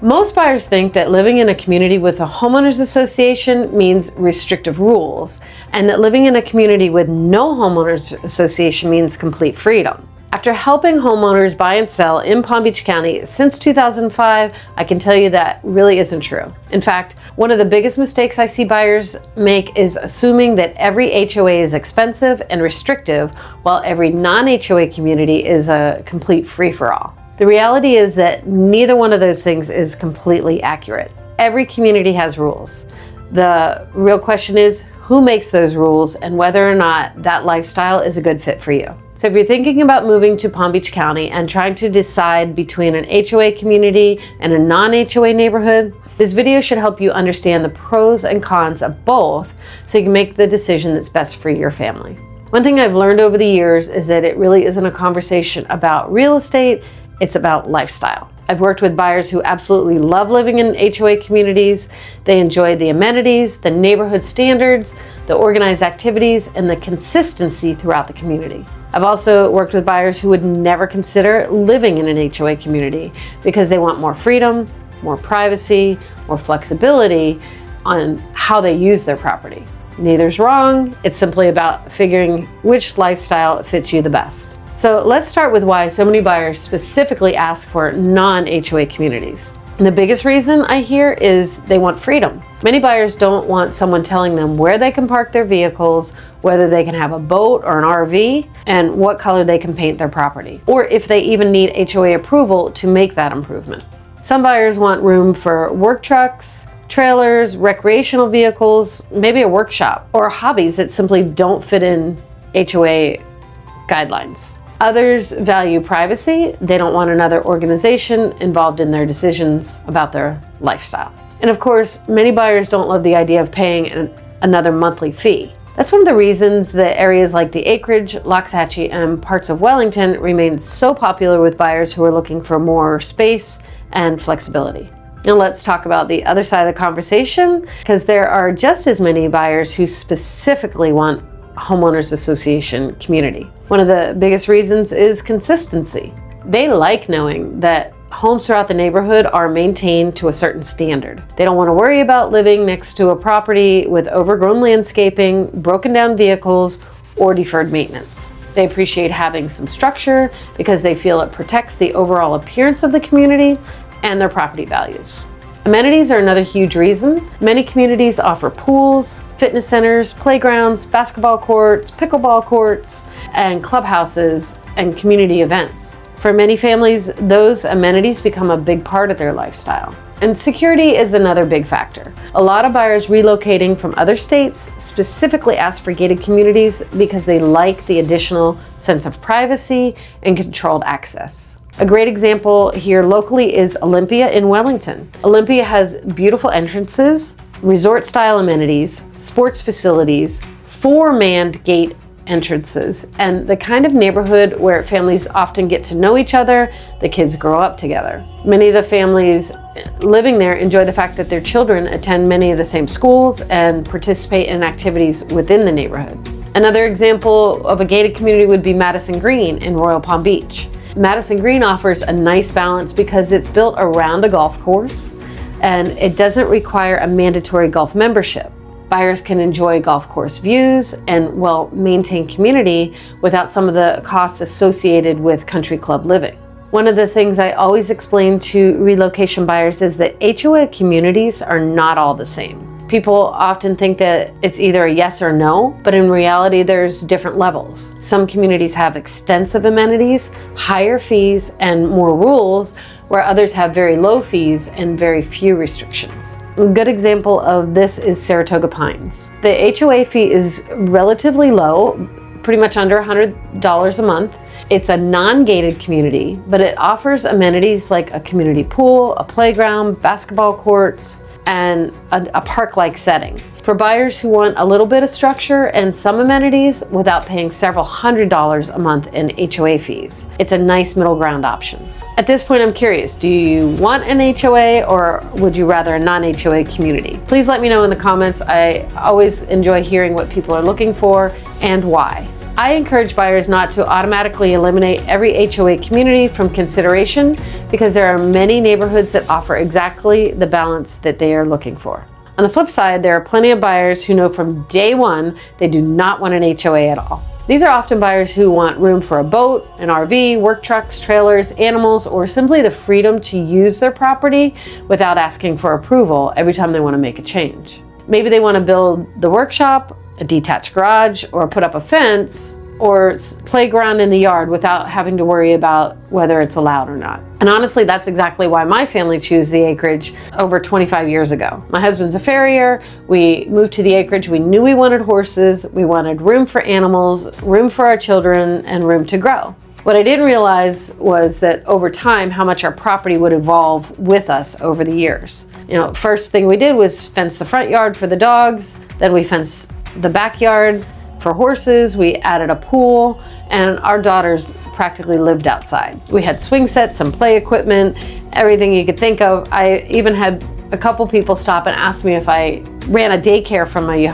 Most buyers think that living in a community with a homeowners association means restrictive rules, and that living in a community with no homeowners association means complete freedom. After helping homeowners buy and sell in Palm Beach County since 2005, I can tell you that really isn't true. In fact, one of the biggest mistakes I see buyers make is assuming that every HOA is expensive and restrictive, while every non-HOA community is a complete free-for-all. The reality is that neither one of those things is completely accurate. Every community has rules. The real question is who makes those rules and whether or not that lifestyle is a good fit for you. So if you're thinking about moving to Palm Beach County and trying to decide between an HOA community and a non-HOA neighborhood, this video should help you understand the pros and cons of both so you can make the decision that's best for your family. One thing I've learned over the years is that it really isn't a conversation about real estate, it's about lifestyle. I've worked with buyers who absolutely love living in HOA communities. They enjoy the amenities, the neighborhood standards, the organized activities, and the consistency throughout the community. I've also worked with buyers who would never consider living in an HOA community because they want more freedom, more privacy, more flexibility on how they use their property. Neither's wrong. It's simply about figuring which lifestyle fits you the best. So let's start with why so many buyers specifically ask for non-HOA communities. And the biggest reason I hear is they want freedom. Many buyers don't want someone telling them where they can park their vehicles, whether they can have a boat or an RV, and what color they can paint their property, or if they even need HOA approval to make that improvement. Some buyers want room for work trucks, trailers, recreational vehicles, maybe a workshop, or hobbies that simply don't fit in HOA guidelines. Others value privacy. They don't want another organization involved in their decisions about their lifestyle. And of course, many buyers don't love the idea of paying another monthly fee. That's one of the reasons that areas like the Acreage, Loxahatchee, and parts of Wellington remain so popular with buyers who are looking for more space and flexibility. Now let's talk about the other side of the conversation, because there are just as many buyers who specifically want homeowners association community. One of the biggest reasons is consistency. They like knowing that homes throughout the neighborhood are maintained to a certain standard. They don't want to worry about living next to a property with overgrown landscaping, broken down vehicles, or deferred maintenance. They appreciate having some structure because they feel it protects the overall appearance of the community and their property values. Amenities are another huge reason. Many communities offer pools, fitness centers, playgrounds, basketball courts, pickleball courts, and clubhouses and community events. For many families, those amenities become a big part of their lifestyle. And security is another big factor. A lot of buyers relocating from other states specifically ask for gated communities because they like the additional sense of privacy and controlled access. A great example here locally is Olympia in Wellington. Olympia has beautiful entrances, resort-style amenities, sports facilities, 4 manned gate entrances, and the kind of neighborhood where families often get to know each other, the kids grow up together. Many of the families living there enjoy the fact that their children attend many of the same schools and participate in activities within the neighborhood. Another example of a gated community would be Madison Green in Royal Palm Beach. Madison Green offers a nice balance because it's built around a golf course and it doesn't require a mandatory golf membership. Buyers can enjoy golf course views and well-maintained community without some of the costs associated with country club living. One of the things I always explain to relocation buyers is that HOA communities are not all the same. People often think that it's either a yes or no, but in reality there's different levels. Some communities have extensive amenities, higher fees, and more rules, where others have very low fees and very few restrictions. A good example of this is Saratoga Pines. The HOA fee is relatively low, pretty much under $100 a month. It's a non-gated community, but it offers amenities like a community pool, a playground, basketball courts, and a park-like setting. For buyers who want a little bit of structure and some amenities without paying several $100s a month in HOA fees, it's a nice middle ground option. At this point, I'm curious, do you want an HOA or would you rather a non-HOA community? Please let me know in the comments. I always enjoy hearing what people are looking for and why. I encourage buyers not to automatically eliminate every HOA community from consideration because there are many neighborhoods that offer exactly the balance that they are looking for. On the flip side, there are plenty of buyers who know from day one they do not want an HOA at all. These are often buyers who want room for a boat, an RV, work trucks, trailers, animals, or simply the freedom to use their property without asking for approval every time they want to make a change. Maybe they want to build the workshop, a detached garage, or put up a fence, or playground in the yard without having to worry about whether it's allowed or not. And honestly, that's exactly why my family chose the Acreage over 25 years ago. My husband's a farrier. We moved to the Acreage. We knew we wanted horses. We wanted room for animals, room for our children, and room to grow. What I didn't realize was that over time, how much our property would evolve with us over the years. First thing we did was fence the front yard for the dogs. Then we fenced the backyard for horses. We added a pool, and our daughters practically lived outside. We had swing sets, some play equipment, everything you could think of. I even had a couple people stop and ask me if I ran a daycare from my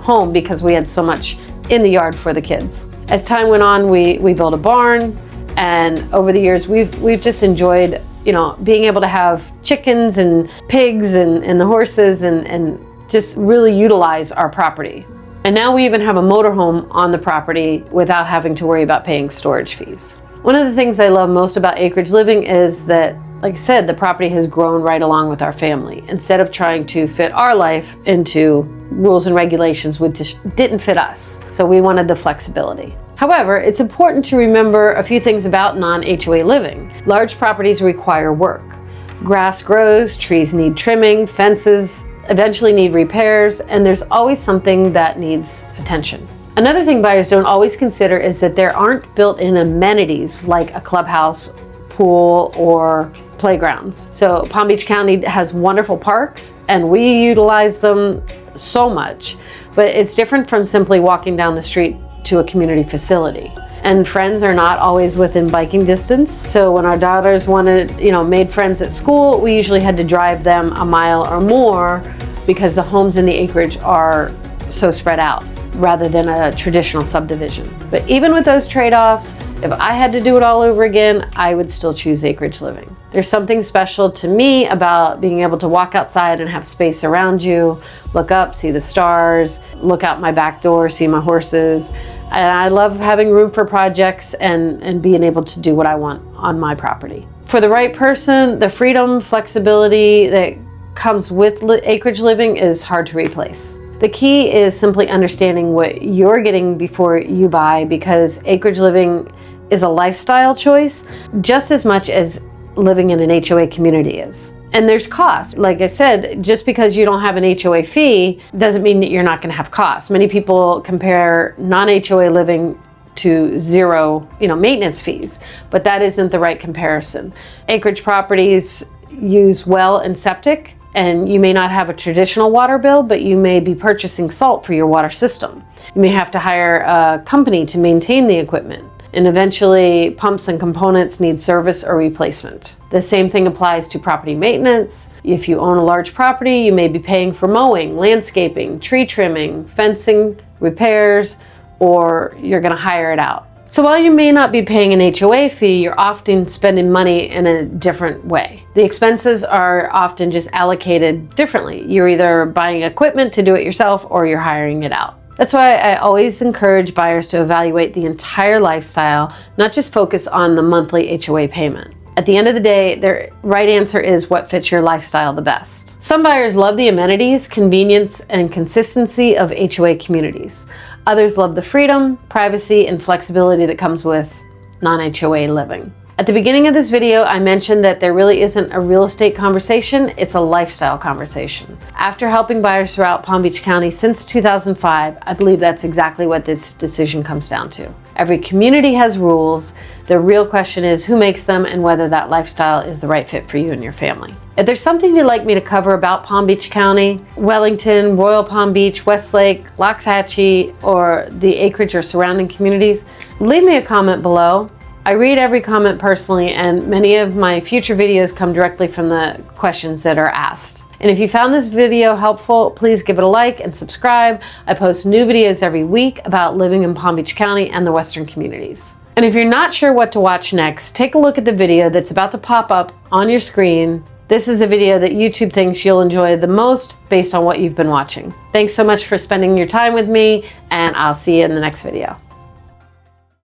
home because we had so much in the yard for the kids. As time went on, we built a barn, and over the years we've just enjoyed being able to have chickens and pigs and the horses and just really utilize our property. And now we even have a motorhome on the property without having to worry about paying storage fees. One of the things I love most about Acreage Living is that, like I said, the property has grown right along with our family. Instead of trying to fit our life into rules and regulations which didn't fit us. So we wanted the flexibility. However, it's important to remember a few things about non-HOA living. Large properties require work. Grass grows, trees need trimming, fences eventually need repairs, and there's always something that needs attention. Another thing buyers don't always consider is that there aren't built-in amenities like a clubhouse, pool, or playgrounds. So Palm Beach County has wonderful parks, and we utilize them so much, but it's different from simply walking down the street to a community facility. And friends are not always within biking distance. So when our daughters made friends at school, we usually had to drive them a mile or more because the homes in the Acreage are so spread out rather than a traditional subdivision. But even with those trade-offs, if I had to do it all over again, I would still choose Acreage Living. There's something special to me about being able to walk outside and have space around you, look up, see the stars, look out my back door, see my horses. And I love having room for projects and being able to do what I want on my property. For the right person, the freedom, flexibility that comes with Acreage Living is hard to replace. The key is simply understanding what you're getting before you buy, because Acreage Living is a lifestyle choice just as much as living in an HOA community is. And there's cost. Like I said, just because you don't have an HOA fee doesn't mean that you're not going to have costs. Many people compare non-HOA living to zero, maintenance fees, but that isn't the right comparison. Acreage properties use well and septic, and you may not have a traditional water bill, but you may be purchasing salt for your water system. You may have to hire a company to maintain the equipment. And eventually pumps and components need service or replacement. The same thing applies to property maintenance. If you own a large property, you may be paying for mowing, landscaping, tree trimming, fencing, repairs, or you're going to hire it out. So while you may not be paying an HOA fee, you're often spending money in a different way. The expenses are often just allocated differently. You're either buying equipment to do it yourself or you're hiring it out. That's why I always encourage buyers to evaluate the entire lifestyle, not just focus on the monthly HOA payment. At the end of the day, the right answer is what fits your lifestyle the best. Some buyers love the amenities, convenience, and consistency of HOA communities. Others love the freedom, privacy, and flexibility that comes with non-HOA living. At the beginning of this video, I mentioned that there really isn't a real estate conversation, it's a lifestyle conversation. After helping buyers throughout Palm Beach County since 2005, I believe that's exactly what this decision comes down to. Every community has rules. The real question is who makes them and whether that lifestyle is the right fit for you and your family. If there's something you'd like me to cover about Palm Beach County, Wellington, Royal Palm Beach, Westlake, Loxahatchee, or the Acreage or surrounding communities, leave me a comment below. I read every comment personally, and many of my future videos come directly from the questions that are asked. And if you found this video helpful, please give it a like and subscribe. I post new videos every week about living in Palm Beach County and the Western communities. And if you're not sure what to watch next, take a look at the video that's about to pop up on your screen. This is a video that YouTube thinks you'll enjoy the most based on what you've been watching. Thanks so much for spending your time with me, and I'll see you in the next video.